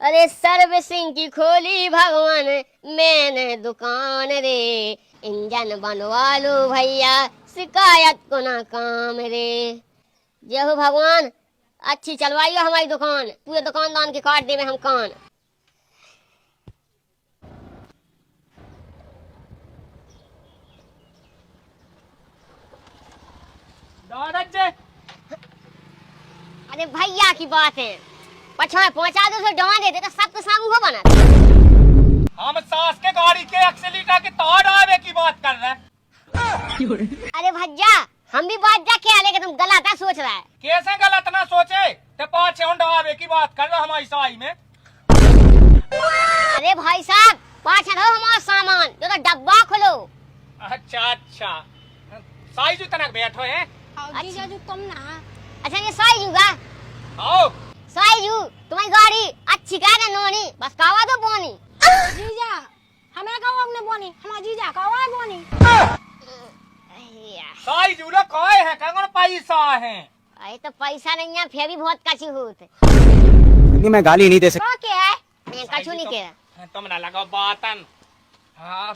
अरे सर्विसिंग की खोली भगवान मैंने दुकान रे, इंजन बनवा लो भैया शिकायत को ना काम रे। जय हो भगवान, अच्छी चलवाइयो हमारी दुकान, पूरे दुकानदार के काट देवे हम कान। अरे भैया की बात है, पछा पहुंचा दो तो डवा देते तो सब तो सामू हो बना। हम सास के गाड़ी के एक्सीलेटर के तार आवे की बात कर रहे हैं। अरे भैया हम भी बात जा के आले कि तुम गलत है सोच रहा है। कैसे गलत ना सोचे, ते पाछे होंडा आवे की बात कर रहे हमारी साई में। अरे भाई साहब पाछे रहो हमारा सामान, जो तो डब्बा खोलो। अच्छा अच्छा, साई जी तनक बैठो है। जीजा जी तुम ना। अच्छा ये साईजू का? आओ साईजू तुम्हारी गाड़ी अच्छी क्या है नोनी, बस कावा तो बोनी। जीजा हमें कहो हमने बोनी, हमारा जीजा कहो है बोनी। साई जी लोग कहे हैं कौन पैसा है। अरे तो पैसा नहीं है फिर भी बहुत कछु होते। नहीं मैं गाली नहीं दे सकता। तो क्या है, मैं कछु नहीं कह। तुम ना लगाओ बातन। हाँ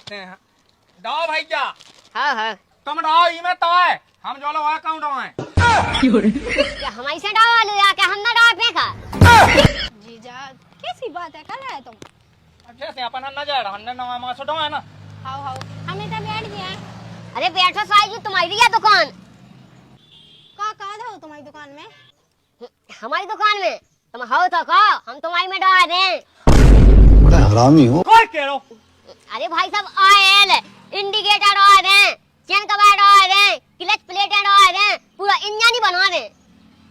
दाओ भैया। हाँ हाँ तुम डाओ इमे तो है, हम जो लोग अकाउंट में क्या हमारी से डावा लो या क्या हम ना डावा फेंका? जीजा कैसी बात है कर रहे है तुम? जैसे अपन न जा रहा हमने नवा मासो डावा है ना। हाउ हाउ हमें तो बैठ गए। अरे बैठो साईजू, तुम्हारी है दुकान। कहाँ हो तुम्हारी दुकान में? हमारी दुकान में तुम हो तो कहो, हम तुम्हारी में डाल दें। बड़ा हरामी हो। कोई कह रहा। अरे भाई साहब ऑयल इंडिकेटर डाल दें, चेन कवर डाल दें, क्लच प्लेट डाल दें, पूरा इंजन ही बनवा दें।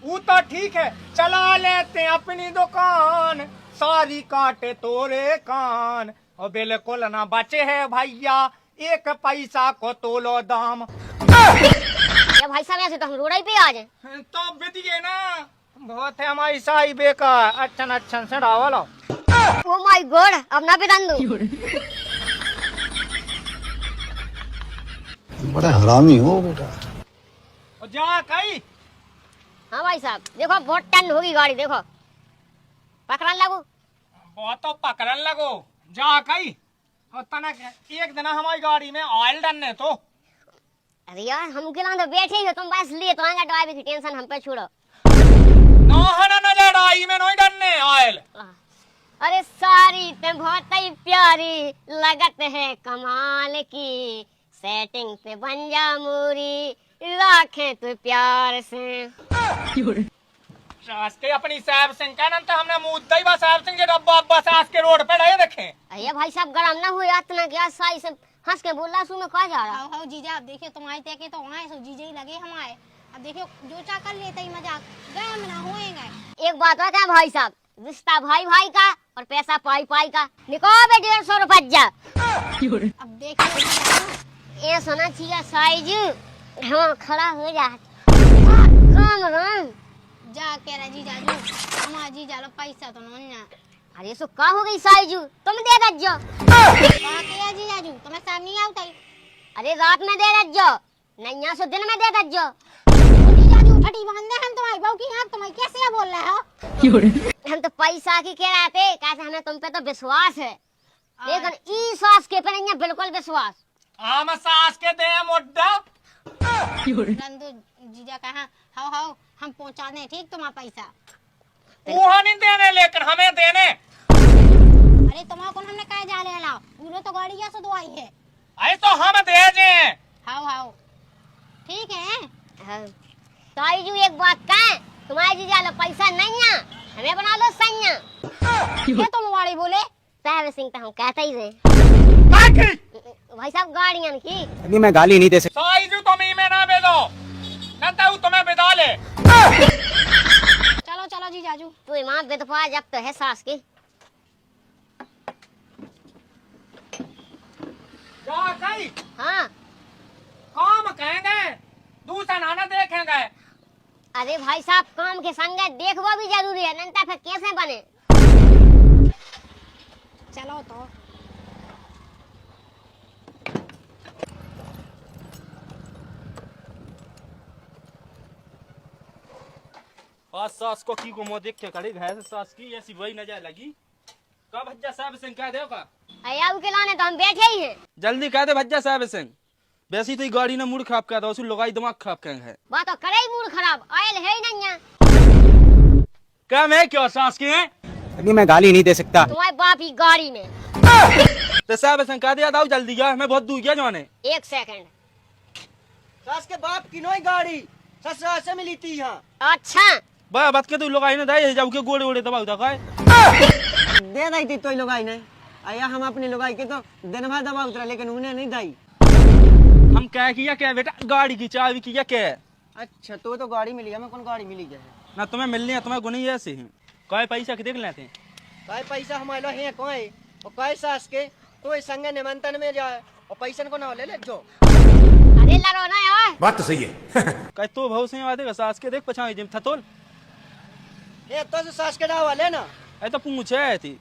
वो तो ठीक है, चला लेते अपनी दुकान, सारी काटे तोरे कान। और बिल्कुल ना बचे है भैया, एक पैसा को तोलो दाम। या भाई साहब ऐसे तो हम रोड पे आ जाए। तो बिदिए ना, बहुत है हमारी साई बेकार। अच्छा अच्छा से डावा लो। ओ माय गॉड, अब ना पिटन दो। बड़ा हरामी हो बेटा। और जा कहीं। हाँ भाई साहब देखो बहुत टन होगी गाड़ी, देखो पकड़न लगो। बहुत तो पकड़न लगो, जा कहीं। और तनक एक दिन हमारी गाड़ी में ऑयल डालने तो। अरे यार हम के तो बैठे ही हो, तुम बस ले तो आएंगे, ड्राइवर की टेंशन हम पे छोड़ो। ना लड़ाई में नहीं डालने ऑयल। अरे सारी ते बहुत ही प्यारी लगत है कमाल की, सेटिंग पे बन जा मूरी राखे तू प्यार से। सास के अपनी साहब सिंह कहना तो हमने मुद्दा ही बस साहब सिंह के डब्बा अब्बा सास के रोड पे रहे देखे। अरे भाई साहब गरम ना हुआ इतना क्या, साई से हंस के बोला सु में कहा जा रहा। हाउ हाउ जीजा अब देखिए तुम्हारे तेके तो आए सो जीजे ही लगे हमारे। अब देखियो जो चा कर लेते ही मजाक गए हम ना होएंगे। एक बात है भाई साहब, रिश्ता भाई भाई का और पैसा पाई पाई का। निकाल बे 150 रुपया जा। अब देखिए ये सोना चाहिए साईजू, हम खड़ा हो जा। राम राम जा कह रहा जीजा जी हमारा जीजा लो पैसा तो नहीं ना। अरे सो का हो गई साईजू, तुम दे दज्जो। कहा के जीजा जी तुम्हें सामने नहीं आवता। अरे रात में दे दज्जो, नहीं यहाँ से दिन में दे दज्जो। जीजा जी उठटी बांधे हम तुम्हारी बहू की आंख, तुम्हारी कैसे बोल रहे हो? हम तो पैसा की कह रहे थे, कैसे हमें तुम पे तो विश्वास है, लेकिन ई सास के पे नहीं है बिल्कुल विश्वास। हम सास के दे मुद्दा। रंदू जीजा कहा हाउ हाउ हम पहुंचा दें ठीक तुम्हारा पैसा। वो नहीं देने लेकिन हमें देने। अरे तुम्हारा कौन हमने कहे जा ले लाओ, पूरे तो गाड़ी या से दो आई है। अरे तो हम दे दे। हाउ हाउ ठीक है। साईजू एक बात कहें, तुम्हारे जीजा लो पैसा नहीं है, हमें बना लो सैया। ये तो मुवाड़ी बोले साहब सिंह तो हम कहते ही रहे। भाई साहब गाड़ियां की। नहीं मैं गाली नहीं दे सकता। साईजू तुम ही में ना बेदो, न तो तुम्हें बिदा ले। चलो चलो जी जाजू तू इमाम बेदफा जब तो है सास की। जा कहीं हाँ काम कहेंगे, दूसरा नाना देखेंगे। अरे भाई साहब काम के संग देखवा भी जरूरी है, नहीं तो फिर कैसे बने। चलो तो आज सास को की गुमो देख के खड़ी घाय से सास की ऐसी वही नजर लगी। का भज्जा साहब सिंह कह दे का अया के लाने तो हम बैठे ही हैं। जल्दी कह दे भज्जा साहब सिंह। वैसे ही तो गाड़ी ने मूड खराब कर दो, उसे लगाई दिमाग खराब कर है। बात तो करे ही मूड खराब, आयल है ही नहीं यहाँ। क्या मैं क्यों सास के हैं? अभी मैं गाली नहीं दे सकता। तुम्हारे बाप ही गाड़ी में। तो साहब सिंह कह दिया था जल्दी गया, मैं बहुत दूर गया जाने। 1 सेकंड। सास के बाप की नोई गाड़ी ससुराल से मिली थी यहाँ। अच्छा बा बात के तू लगाई ने दे जाऊ के गोड़े गोड़े दबाऊ था दे दी थी तो लुगाई नहीं आया, हम अपनी लुगाई के तो दिन भर दबा उतरा, लेकिन उन्हें नहीं दी। हम क्या किया क्या बेटा, गाड़ी की चाबी किया क्या? अच्छा तो गाड़ी मिली है, मैं कौन गाड़ी मिली है ना तुम्हें मिलनी है, तुम्हें गुनी ऐसे ही काय पैसा के देख लेते हैं। काय पैसा हमारे है कोई और काय सास के कोई संग निमंत्रण में जाए और पैसा को ना ले ले जो। अरे लड़ो ना यार। बात तो सही है। कह तो भाव से आदेगा सास के देख पछाई जिम था तोल। ये तो सास के डावा लेना। ऐ तो पूछे थी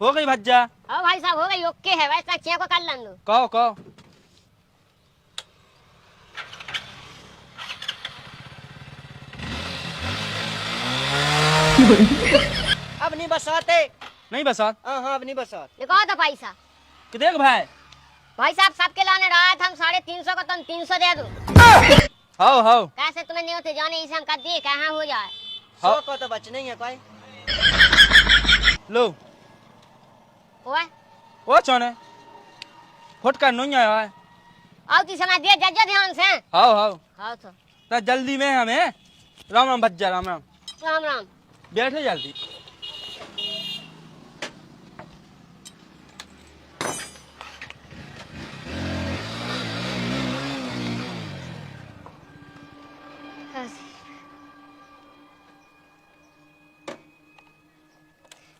हो गई भज्जा। हाँ भाई साहब हो गई, ओके है। वैसा क्या को कर लन दो। कहो अब नहीं बसाते। नहीं बसा हाँ अब नहीं बसाते। दिखाओ तो पैसा। कि देख भाई भाई साहब सबके लाने रहा था, हम 350 को तुम 300 दे दो। हाउ कैसे तुम्हें नहीं होते जाने इसे हम कर दिए कहाँ हो जाए। 100 को तो बच नहीं है कोई। लो ओए ओ चौने फुट कर नहीं आया है। आओ ती समय दे जज ध्यान से। हाउ तो जल्दी में हमें। राम राम भज्जा राम राम। राम राम। बैठे जल्दी।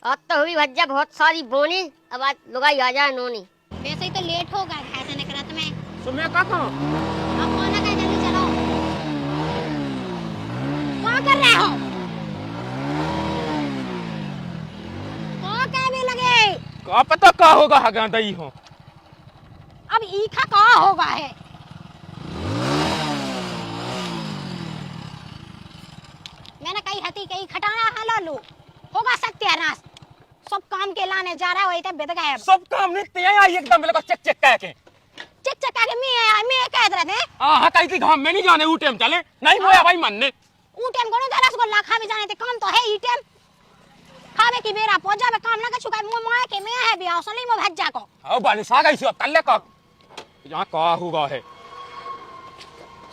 अब तो हुई भज्जा बहुत सारी बोनी, अब आज लुगाई आ जाए नोनी। वैसे ही तो लेट हो गए ऐसे नहीं करा तुम्हें। तो मैं क्या कहूँ? अब कौन है, जल्दी चलो। क्या कर रहे हो? क्या कहने लगे? का पता का होगा हगा दई हो। अब ईखा कहाँ होगा है? मैंने कही हती कही खटाना हला लो होगा सत्यानाश। सब काम के लाने जा रहा है, बेद गए। सब काम नहीं ते आई एकदम मेरे को चेक चेक कह के। चिक चका के मैं कह रहे थे। हां कहीं की घाम में नहीं जाने ऊ टाइम चले नहीं मोया भाई मन ने। ऊ टाइम कोनो रसगुल्ला खा भी जाने थे, काम तो है ई टाइम खावे की बेरा पहुंचा में काम ना कछु का मुंह मोए के मैं है भी असली में भज्जा को। हां बाली सा गई सो कल्ले का यहां का होगा है।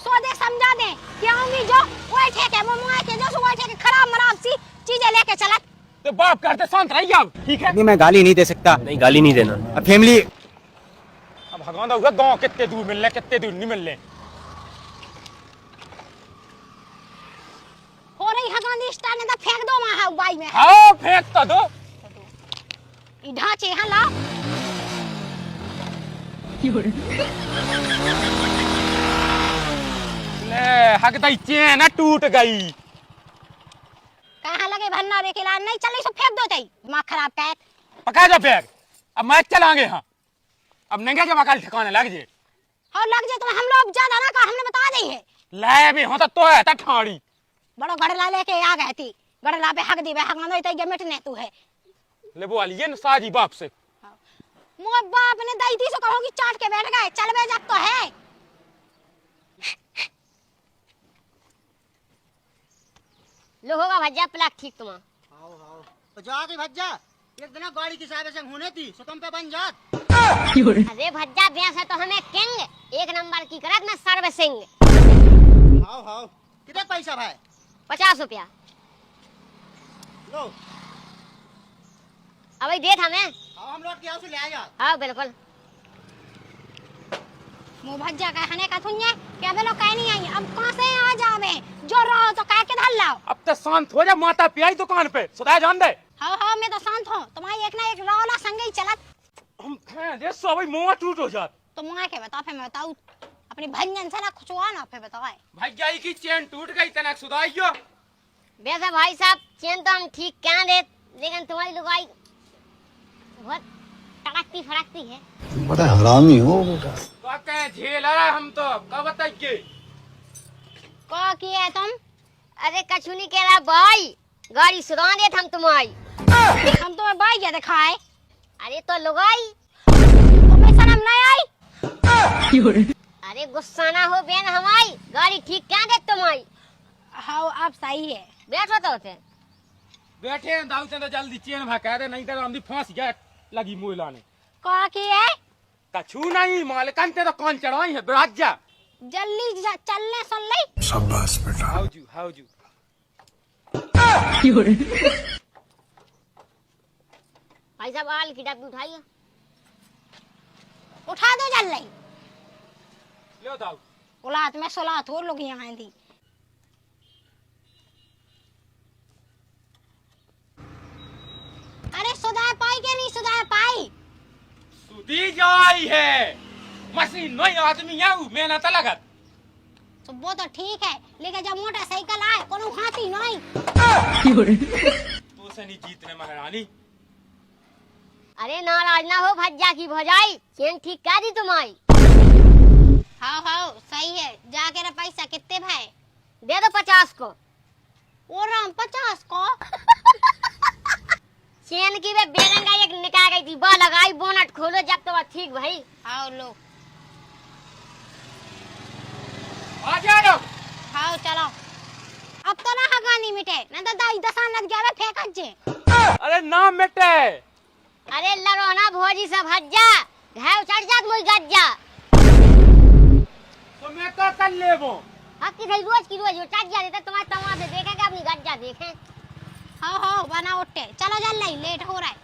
सो दे समझा दे कि आऊंगी जो ओए ठेके मुंह मोए के जो सो ठेके खराब मराब सी चीजें लेके चला। तो बाप करते शांत रहिए अब ठीक है। अभी मैं गाली नहीं दे सकता। नहीं गाली नहीं देना। अब फैमिली अब भगवान दा गांव कितने दूर मिलने कितने दूर नहीं मिलने। हो रही है गांधी स्टार ने तो फेंक दो वहां बाई में। हां फेंक तो दो। ई ढांचे हां ला ले हक दई चैन टूट गई। कहां लगे भन्ना रे के ला नहीं चले सो फेंक दो तई दिमाग खराब कर। पका जा बैग अब मैं चलांगे। हां अब नंगे जब अकाल ठिकाने लग जे। हां लग जे तो हम लोग ज्यादा ना का हमने बता दी है। लाए भी हो तो है त ठाड़ी बड़ो गड़ला लेके आ गए थी, गड़ला पे हक दी बे हक न तई के मिटने तू है। ले वो वाली ये साजी बाप से मोर बाप ने दई थी सो कहोगी चाट के बैठ गए चल बे जब तो है। लो होगा भज्जा प्लाक ठीक तुम। आओ तो जा के भज्जा एक दिन गाड़ी की साहब से होने थी सो तुम पे बन जात। अरे भज्जा भैंस है तो हमें किंग 1 नंबर की करत में सर्विसिंग। हां कितने पैसा भाई? 50 रुपया। लो अब दे हमें। आओ हम लौट के आओ से ले आ जा। हाँ बिल्कुल। मुंह भज्जा का हने का थुन्या क्या बेलो कह नहीं आई। अब कहां से आ जावे जो रहो तो कह के धल लाओ। अब तो शांत हो जा माता पियाई दुकान पे सुधा जान दे। हां मैं तो शांत हूं, तुम्हारी एक ना एक रौला संग ही चलत। हम हैं ये सब मुंह टूट हो जात। तो मुंह के बता फिर मैं बताऊं अपनी भंजन से ना खुचवा ना फिर बताओ। भाई की चैन टूट गई तना सुधाइयो। वैसे भाई साहब चैन तो हम ठीक कह दे, लेकिन तुम्हारी लुगाई बहुत तड़कती फड़कती है। बड़ा हरामी हो बेटा। का कहे झेल रहा हम तो का बताइए। का किए तुम? अरे कछु नहीं कह रहा भाई, गाड़ी सुधार देत हम तुम्हारी। हम तुम्हें बाई क्या दिखाए? अरे तो लुगाई। तुम्हें शर्म नहीं आई? अरे गुस्सा ना हो बहन हमारी, गाड़ी ठीक क्या दे तुम्हारी। हाँ अब सही है। बैठो तो होते बैठे हैं दाऊ चंद जल्दी चेन भका दे नहीं तो हम भी फांस गया लगी मुँह लाने। कहा की है? कछु नहीं मालिकन ते तो कौन चढ़ाई है राजा। जल्दी चलने सुन ले। शाबाश बेटा। हाउ जू भाई साहब आल की डब्बी उठाइए। उठा दो जल्दी। लो दाऊ। उलात में सुलात हो लोग यहाँ थी। अरे सुधार पाई के नहीं सुधार पाई? सुधी जाई है मशीन नहीं आदमी आऊ मेहनत लगत। तो वो तो ठीक है लेकिन जब मोटरसाइकिल आए कोनो खाती नहीं। तो से नहीं जीतने महारानी। अरे नाराज ना हो भज्जा की भौजाई, चेन ठीक कर दी तुम्हारी। हाँ हाँ सही है। जाके रे पैसा कितने भाई? दे दो 50 को। ओ राम 50 को? चेन की वे बेरंगा एक निकाल गई थी, बा लगाई बोनट खोलो जब तो ठीक भाई। हाँ लो। आ जाओ। हाँ चलो। अब तो ना हगानी मिटे नहीं तो दाई दसान लग जावे फेंक जे। अरे ना मिटे। अरे लड़ो ना भौजी से भज्जा, घाव चढ़ जात मुझ गज्जा। तो मैं तो कर लेबो। हक की सही रोज की रोज चढ़ जा देता तुम्हारे तमाशे देखेगा अपनी गज्जा देखें। हाँ हाँ बना उठे चलो जल्दी लेट हो रहा है।